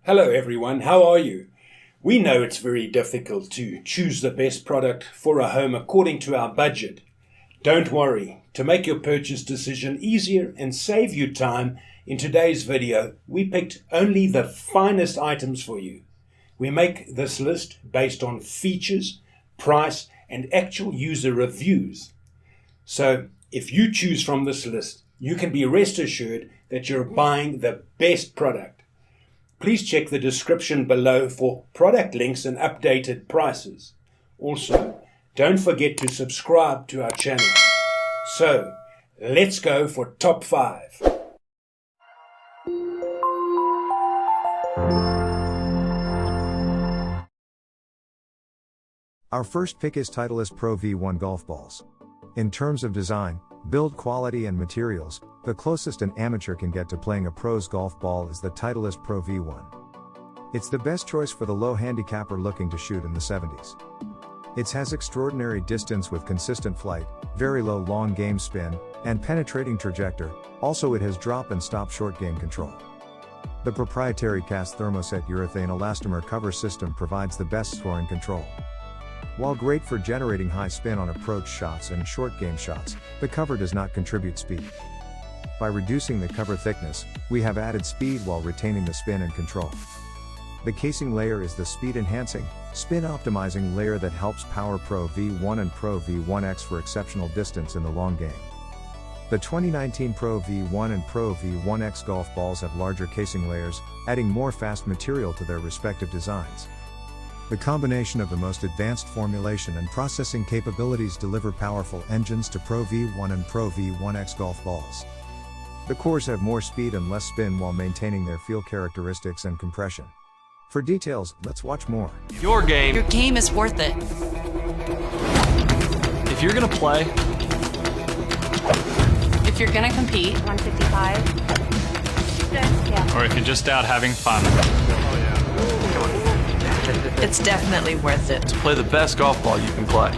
Hello everyone, how are you? We know it's very difficult to choose the best product for a home according to our budget. Don't worry, to make your purchase decision easier and save you time, in today's video we picked only the finest items for you. We make this list based on features, price and actual user reviews. So if you choose from this list, you can be rest assured that you're buying the best product. Please check the description below for product links and updated prices. Also, don't forget to subscribe to our channel. So, let's go for top 5. Our first pick is Titleist Pro V1 golf balls. In terms of design, build quality and materials, the closest an amateur can get to playing a pro's golf ball is the Titleist Pro V1. It's the best choice for the low handicapper looking to shoot in the 70s. It has extraordinary distance with consistent flight, very low long game spin, and penetrating trajectory. Also it has drop and stop short game control. The proprietary cast thermoset urethane elastomer cover system provides the best scoring control. While great for generating high spin on approach shots and short game shots, the cover does not contribute speed. By reducing the cover thickness, we have added speed while retaining the spin and control. The casing layer is the speed enhancing, spin optimizing layer that helps power Pro V1 and Pro V1X for exceptional distance in the long game. The 2019 Pro V1 and Pro V1X golf balls have larger casing layers, adding more fast material to their respective designs. The combination of the most advanced formulation and processing capabilities deliver powerful engines to Pro V1 and Pro V1X golf balls. The cores have more speed and less spin while maintaining their feel characteristics and compression. For details, let's watch more. Your game. Your game is worth it. If you're gonna play. If you're gonna compete. 155. Yeah. Or if you're just out having fun. It's definitely worth it. To play the best golf ball you can play.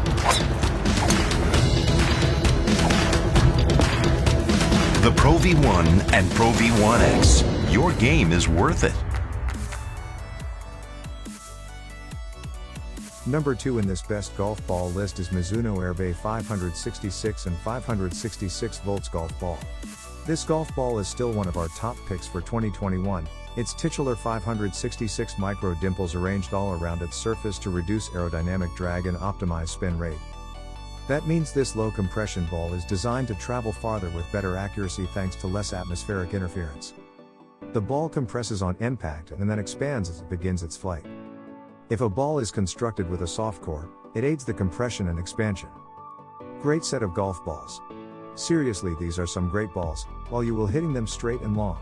The Pro V1 and Pro V1X. Your game is worth it. Number 2 in this best golf ball list is Mizuno Airbay 566 and 566 volts golf ball. This golf ball is still one of our top picks for 2021. Its titular 566 micro dimples arranged all around its surface to reduce aerodynamic drag and optimize spin rate. That means this low compression ball is designed to travel farther with better accuracy thanks to less atmospheric interference. The ball compresses on impact and then expands as it begins its flight. If a ball is constructed with a soft core, it aids the compression and expansion. Great set of golf balls. Seriously, these are some great balls, while you will hitting them straight and long.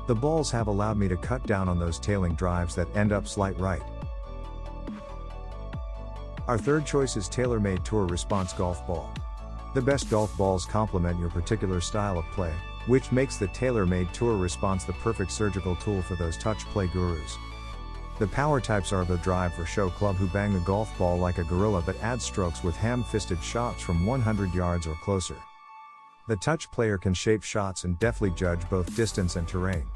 The balls have allowed me to cut down on those tailing drives that end up slight right. Our third choice is TaylorMade Tour Response Golf Ball. The best golf balls complement your particular style of play, which makes the TaylorMade Tour Response the perfect surgical tool for those touch play gurus. The power types are the drive for show club who bang the golf ball like a gorilla but add strokes with ham-fisted shots from 100 yards or closer. The touch player can shape shots and deftly judge both distance and terrain.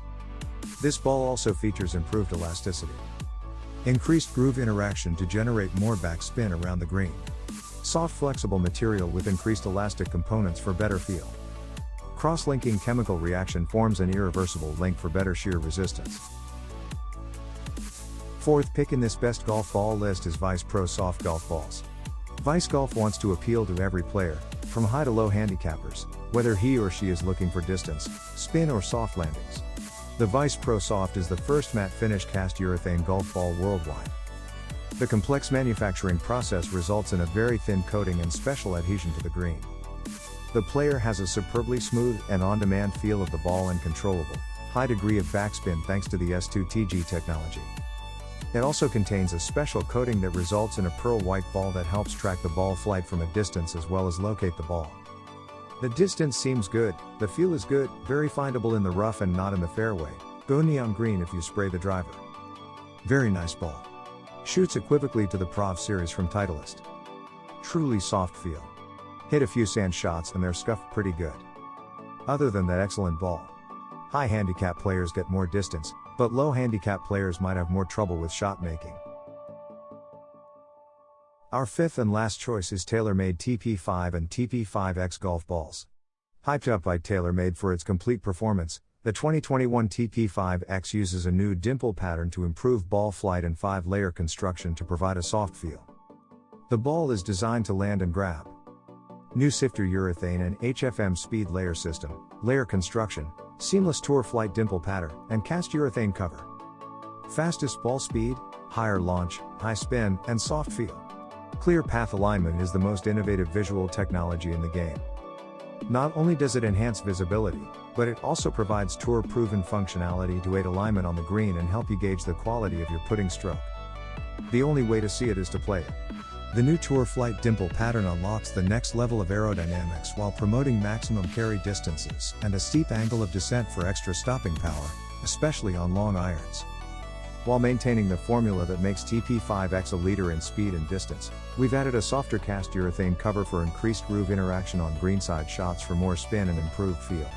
This ball also features improved elasticity. Increased groove interaction to generate more backspin around the green. Soft flexible material with increased elastic components for better feel. Cross-linking chemical reaction forms an irreversible link for better shear resistance. Fourth pick in this best golf ball list is Vice Pro Soft Golf Balls. Vice Golf wants to appeal to every player, from high to low handicappers, whether he or she is looking for distance, spin or soft landings. The Vice Pro Soft is the first matte finish cast urethane golf ball worldwide. The complex manufacturing process results in a very thin coating and special adhesion to the green. The player has a superbly smooth and on-demand feel of the ball and controllable, high degree of backspin thanks to the S2TG technology. It also contains a special coating that results in a pearl white ball that helps track the ball flight from a distance as well as locate the ball. The distance seems good, the feel is good, very findable in the rough and not in the fairway. Go neon green if you spray the driver. Very nice ball. Shoots equivocally to the Prov series from Titleist. Truly soft feel. Hit a few sand shots and they're scuffed pretty good. Other than that excellent ball. High handicap players get more distance, but low handicap players might have more trouble with shot making. Our fifth and last choice is TaylorMade TP5 and TP5X golf balls. Hyped up by TaylorMade for its complete performance, the 2021 TP5X uses a new dimple pattern to improve ball flight and 5-layer construction to provide a soft feel. The ball is designed to land and grab. New sifter urethane and HFM speed layer system, layer construction, seamless tour flight dimple pattern, and cast urethane cover. Fastest ball speed, higher launch, high spin, and soft feel. Clear path alignment is the most innovative visual technology in the game. Not only does it enhance visibility, but it also provides tour-proven functionality to aid alignment on the green and help you gauge the quality of your putting stroke. The only way to see it is to play it. The new Tour Flight dimple pattern unlocks the next level of aerodynamics while promoting maximum carry distances and a steep angle of descent for extra stopping power, especially on long irons. While maintaining the formula that makes TP5X a leader in speed and distance, we've added a softer cast urethane cover for increased groove interaction on greenside shots for more spin and improved feel.